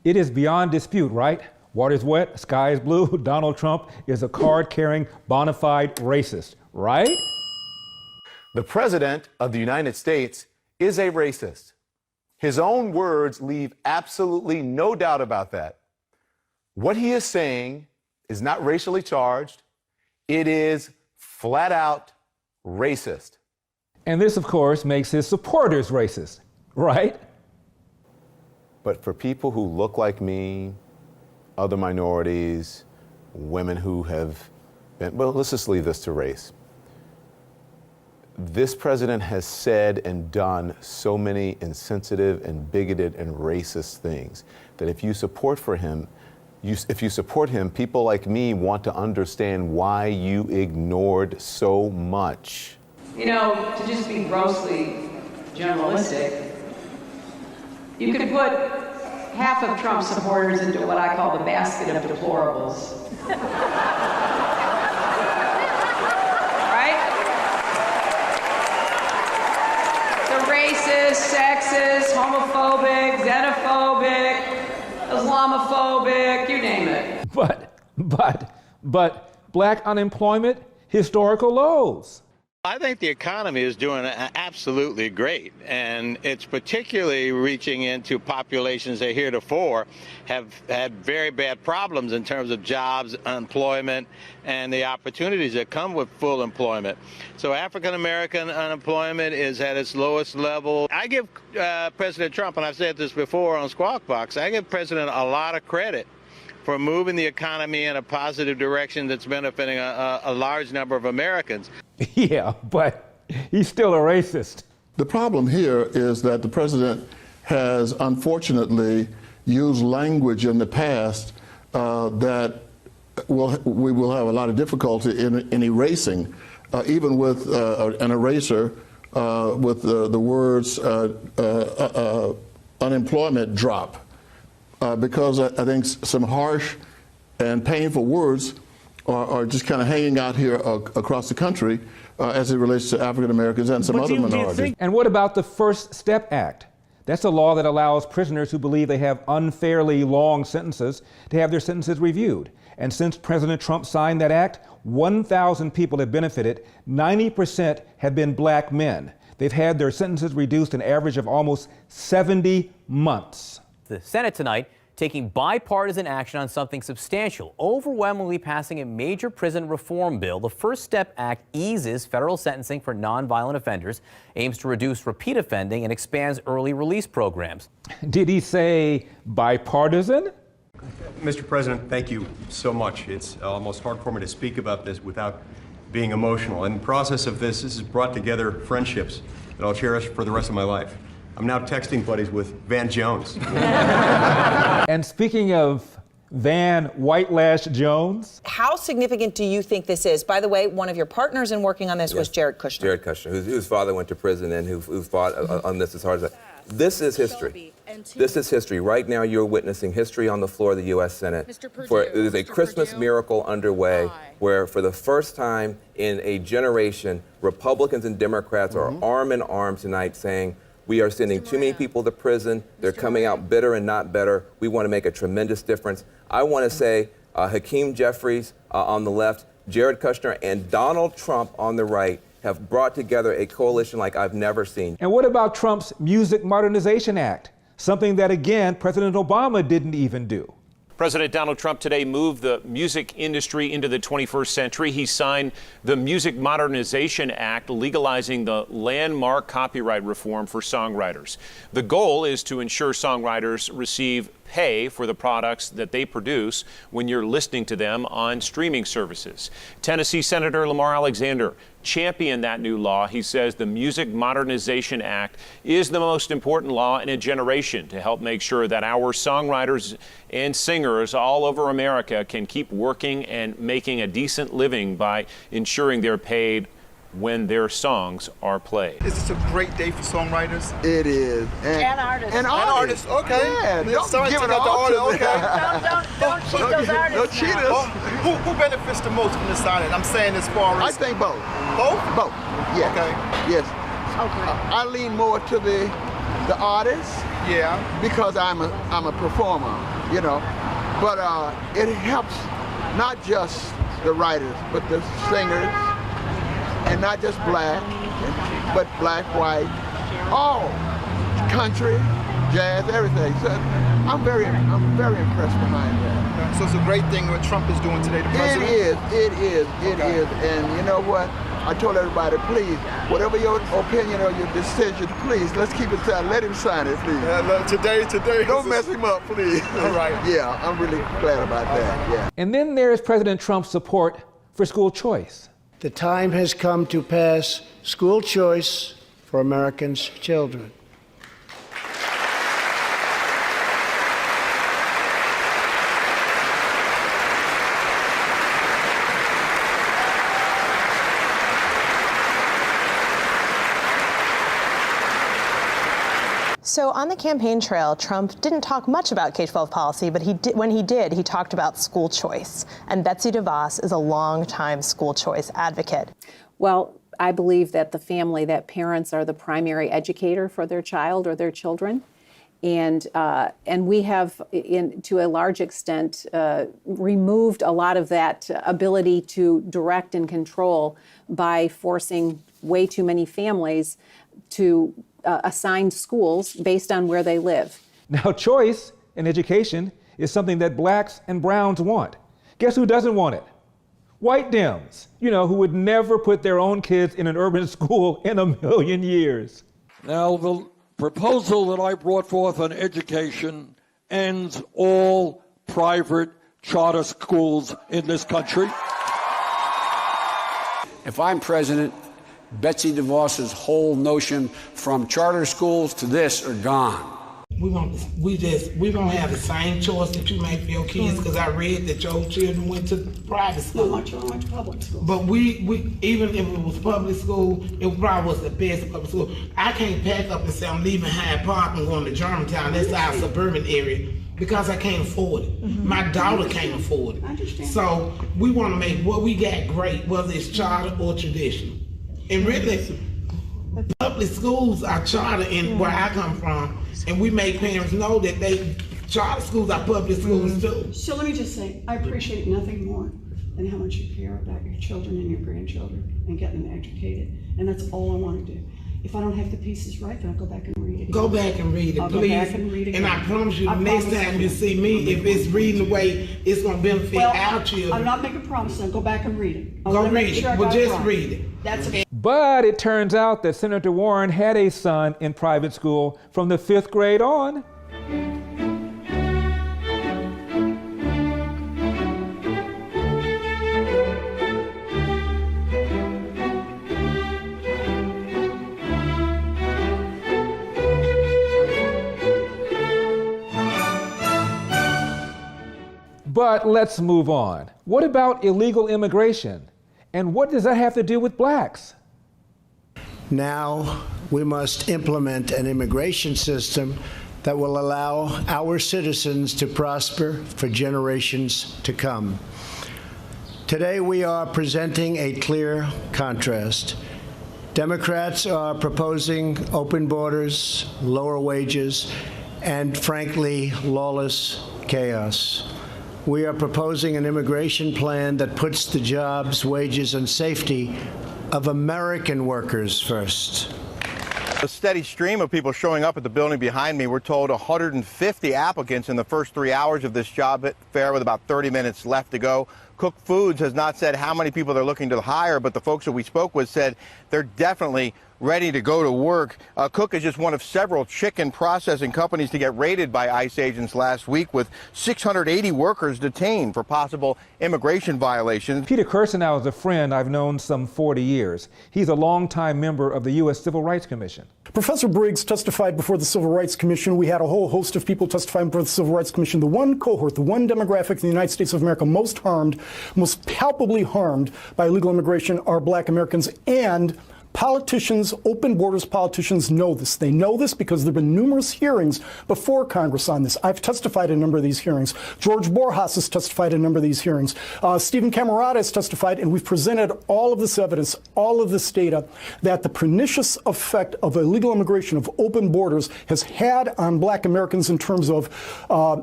It is beyond dispute, right? Water's wet, sky is blue. Donald Trump is a card-carrying, bona fide racist, right? The President of the United States is a racist. His own words leave absolutely no doubt about that. What he is saying is not racially charged. It is flat out racist. And this, of course, makes his supporters racist, right? But for people who look like me, other minorities, women who have been, well, let's just leave this to race. This president has said and done so many insensitive and bigoted and racist things that if you support him, people like me want to understand why you ignored so much. You know, to just be grossly generalistic, you could put half of Trump's supporters into what I call the basket of deplorables. Racist, sexist, homophobic, xenophobic, Islamophobic, you name it. But black unemployment, historical lows. I think the economy is doing absolutely great, and it's particularly reaching into populations that heretofore have had very bad problems in terms of jobs, unemployment, and the opportunities that come with full employment. So African American unemployment is at its lowest level. I give President Trump, and I've said this before on Squawk Box, I give President a lot of credit for moving the economy in a positive direction that's benefiting a large number of Americans. Yeah, but he's still a racist. The problem here is that the president has unfortunately used language in the past that we will have a lot of difficulty in erasing, even with an eraser with the words unemployment drop. Because I think some harsh and painful words are just kind of hanging out here across the country as it relates to African Americans and some other minorities. And what about the First Step Act? That's a law that allows prisoners who believe they have unfairly long sentences to have their sentences reviewed. And since President Trump signed that act, 1,000 people have benefited. 90% have been black men. They've had their sentences reduced an average of almost 70 months. The Senate tonight taking bipartisan action on something substantial, overwhelmingly passing a major prison reform bill. The First Step Act eases federal sentencing for nonviolent offenders, aims to reduce repeat offending, and expands early release programs. Did he say bipartisan? Mr. President, thank you so much. It's almost hard for me to speak about this without being emotional. In the process of this has brought together friendships that I'll cherish for the rest of my life. I'm now texting buddies with Van Jones. And speaking of Van White Lash Jones. How significant do you think this is? By the way, one of your partners in working on this was Jared Kushner. Jared Kushner, whose father went to prison and who fought on this as hard as that. This is history. This is history. Right now you're witnessing history on the floor of the U.S. Senate. There's a Christmas miracle underway where for the first time in a generation, Republicans and Democrats are arm in arm tonight saying, we are sending too many people to prison. They're coming out bitter and not better. We want to make a tremendous difference. I want to say Hakeem Jeffries on the left, Jared Kushner, and Donald Trump on the right have brought together a coalition like I've never seen. And what about Trump's Music Modernization Act? Something that, again, President Obama didn't even do. President Donald Trump today moved the music industry into the 21st century. He signed the Music Modernization Act, legalizing the landmark copyright reform for songwriters. The goal is to ensure songwriters receive pay for the products that they produce when you're listening to them on streaming services. Tennessee Senator Lamar Alexander championed that new law. He says the Music Modernization Act is the most important law in a generation to help make sure that our songwriters and singers all over America can keep working and making a decent living by ensuring they're paid when their songs are played. Is this a great day for songwriters? It is. And artists. And artists, okay. Yeah, don't give it out all the to artists, them. okay. Don't cheat those artists. Don't cheat us. Who benefits the most from this signing? I'm saying as far as... I think both. Both? Both, yes. Okay. Yes. Okay. I lean more to the artists Yeah. Because I'm a performer, you know. But it helps not just the writers, but the singers, and not just black, but black, white, all, country, jazz, everything. So I'm very impressed behind that. So it's a great thing what Trump is doing today, the president? It is. And you know what? I told everybody, please, whatever your opinion or your decision, please, let's keep it signed. Let him sign it, please. Today. Don't mess him up, please. All right. Yeah, I'm really glad about that, yeah. And then there's President Trump's support for school choice. The time has come to pass school choice for Americans' children. So on the campaign trail, Trump didn't talk much about K-12 policy, but when he did, he talked about school choice. And Betsy DeVos is a longtime school choice advocate. Well, I believe that that parents are the primary educator for their child or their children. And we have, to a large extent, removed a lot of that ability to direct and control by forcing way too many families to assign schools based on where they live. Now, choice in education is something that blacks and browns want. Guess who doesn't want it? White Dems, who would never put their own kids in an urban school in a million years. Now, the proposal that I brought forth on education ends all private charter schools in this country. If I'm president, Betsy DeVos's whole notion from charter schools to this are gone. We won't have the same choice that you make for your kids, because I read that your children went to private school. No, my children went to public school. But we even if it was public school, it probably was the best public school. I can't pack up and say I'm leaving Hyde Park and going to Germantown. That's our suburban area, because I can't afford it. Mm-hmm. My daughter can't afford it. I understand. So we want to make what we got great, whether it's charter or traditional. And really, public schools are charter in where I come from, and we make parents know that charter schools are public schools too. So let me just say, I appreciate nothing more than how much you care about your children and your grandchildren and getting them educated, and that's all I want to do. If I don't have the pieces right, then I'll go back and read it. Go back and read it, I'll please. Go back and read it. And I promise you, the next time you see me, if it's reading the way it's going to benefit our children. I'm not making promises. I'll go back and read it. Go read it, but just read it. That's okay. But it turns out that Senator Warren had a son in private school from the 5th grade on. But let's move on. What about illegal immigration? And what does that have to do with blacks? Now we must implement an immigration system that will allow our citizens to prosper for generations to come. Today we are presenting a clear contrast. Democrats are proposing open borders, lower wages, and frankly, lawless chaos. We are proposing an immigration plan that puts the jobs, wages, and safety of American workers first. A steady stream of people showing up at the building behind me. We're told 150 applicants in the first 3 hours of this job fair, with about 30 minutes left to go. Cook Foods has not said how many people they're looking to hire, but the folks that we spoke with said they're definitely ready to go to work. Cook is just one of several chicken processing companies to get raided by ICE agents last week, with 680 workers detained for possible immigration violations. Peter Kirsanow is a friend I've known some 40 years. He's a longtime member of the U.S. Civil Rights Commission. Professor Briggs testified before the Civil Rights Commission. We had a whole host of people testifying before the Civil Rights Commission. The one cohort, the one demographic in the United States of America most harmed, most palpably harmed by illegal immigration are black Americans, and Politicians, open borders politicians know this. They know this because there have been numerous hearings before Congress on this. I've testified in a number of these hearings. George Borjas has testified in a number of these hearings. Stephen Camarada has testified, and we've presented all of this evidence, all of this data, that the pernicious effect of illegal immigration, of open borders, has had on black Americans in terms of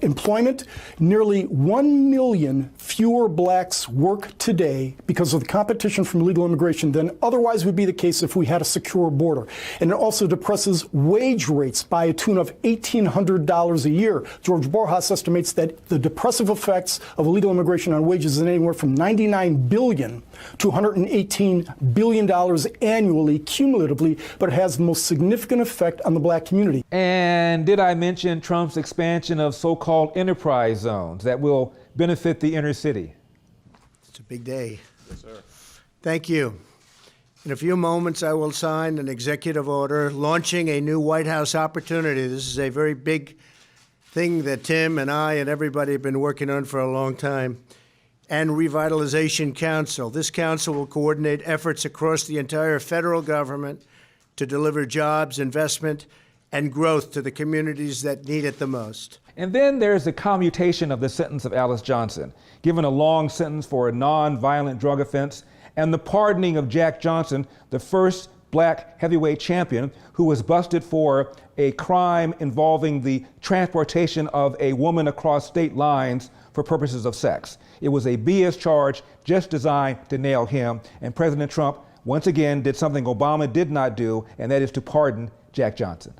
employment. Nearly 1 million fewer blacks work today because of the competition from illegal immigration than otherwise would be the case if we had a secure border. And it also depresses wage rates by a tune of $1,800 a year. George Borjas estimates that the depressive effects of illegal immigration on wages is anywhere from $99 billion to $118 billion annually, cumulatively, but it has the most significant effect on the black community. And did I mention Trump's expansion of so-called enterprise zones that will benefit the inner city? It's a big day. Yes, sir. Thank you. In a few moments, I will sign an executive order launching a new White House opportunity. This is a very big thing that Tim and I and everybody have been working on for a long time. And Revitalization Council. This council will coordinate efforts across the entire federal government to deliver jobs, investment, and growth to the communities that need it the most. And then there's the commutation of the sentence of Alice Johnson, given a long sentence for a non-violent drug offense, and the pardoning of Jack Johnson, the first black heavyweight champion who was busted for a crime involving the transportation of a woman across state lines for purposes of sex. It was a BS charge just designed to nail him, and President Trump once again did something Obama did not do, and that is to pardon Jack Johnson.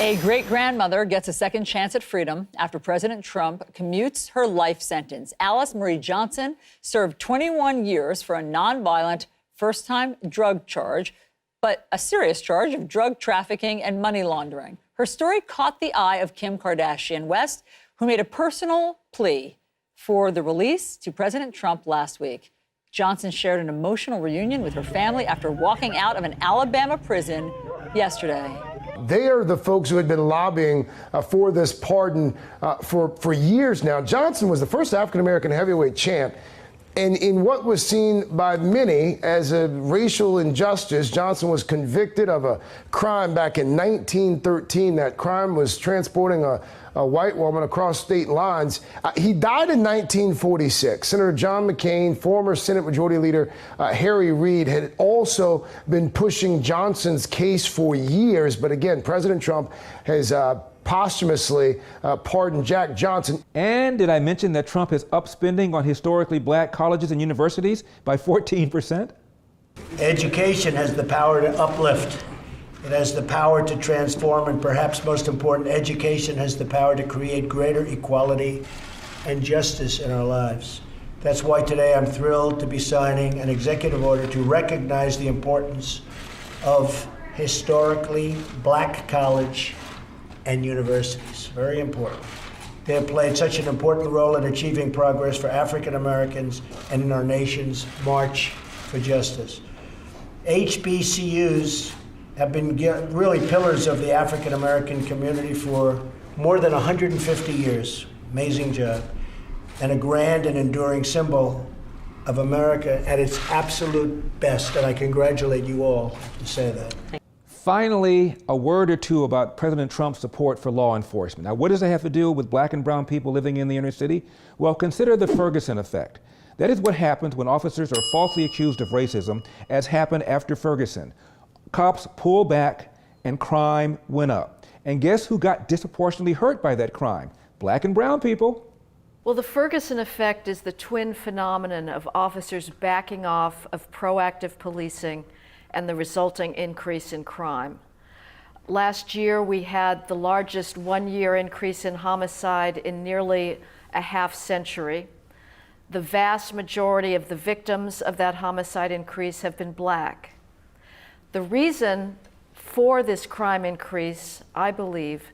A great-grandmother gets a second chance at freedom after President Trump commutes her life sentence. Alice Marie Johnson served 21 years for a nonviolent first-time drug charge, but a serious charge of drug trafficking and money laundering. Her story caught the eye of Kim Kardashian West, who made a personal plea for the release to President Trump last week. Johnson shared an emotional reunion with her family after walking out of an Alabama prison yesterday. They are the folks who had been lobbying for this pardon for years now. Johnson was the first African-American heavyweight champ. And in what was seen by many as a racial injustice, Johnson was convicted of a crime back in 1913. That crime was transporting a white woman across state lines. He died in 1946. Senator John McCain, former Senate Majority Leader Harry Reid had also been pushing Johnson's case for years. But again, President Trump has posthumously pardoned Jack Johnson. And did I mention that Trump has upped spending on historically black colleges and universities by 14%? Education has the power to uplift. It has the power to transform, and perhaps most important, education has the power to create greater equality and justice in our lives. That's why today I'm thrilled to be signing an executive order to recognize the importance of historically black college and universities. Very important. They have played such an important role in achieving progress for African Americans and in our nation's march for justice. HBCUs have been really pillars of the African American community for more than 150 years. Amazing job. And a grand and enduring symbol of America at its absolute best. And I congratulate you all to say that. Finally, a word or two about President Trump's support for law enforcement. Now, what does that have to do with black and brown people living in the inner city? Well, consider the Ferguson effect. That is what happens when officers are falsely accused of racism, as happened after Ferguson. Cops pulled back and crime went up. And guess who got disproportionately hurt by that crime? Black and brown people. Well, the Ferguson effect is the twin phenomenon of officers backing off of proactive policing and the resulting increase in crime. Last year, we had the largest one-year increase in homicide in nearly a half century. The vast majority of the victims of that homicide increase have been black. The reason for this crime increase, I believe,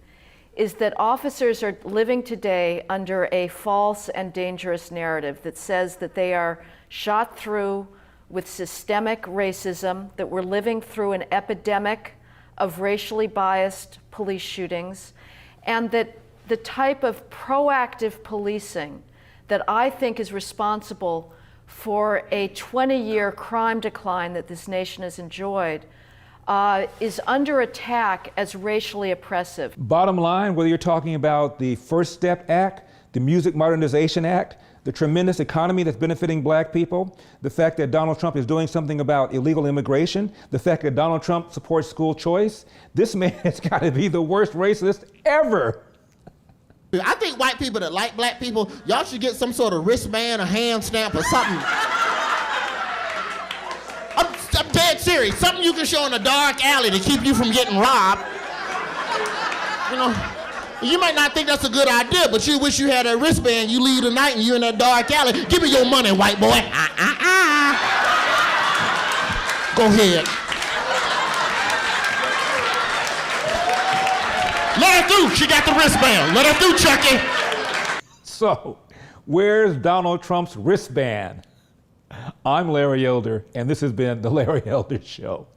is that officers are living today under a false and dangerous narrative that says that they are shot through with systemic racism, that we're living through an epidemic of racially biased police shootings, and that the type of proactive policing that I think is responsible for a 20-year crime decline that this nation has enjoyed is under attack as racially oppressive. Bottom line, whether you're talking about the First Step Act, the Music Modernization Act, the tremendous economy that's benefiting black people, the fact that Donald Trump is doing something about illegal immigration, the fact that Donald Trump supports school choice, this man has got to be the worst racist ever. I think white people that like black people, y'all should get some sort of wristband, a hand stamp, or something. I'm dead serious. Something you can show in a dark alley to keep you from getting robbed. You know, you might not think that's a good idea, but you wish you had a wristband. You leave tonight and you're in that dark alley. Give me your money, white boy. Go ahead. Let her through. She got the wristband. Let her through, Chucky. So, where's Donald Trump's wristband? I'm Larry Elder, and this has been The Larry Elder Show.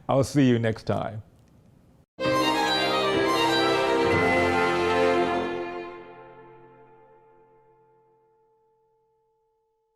I'll see you next time.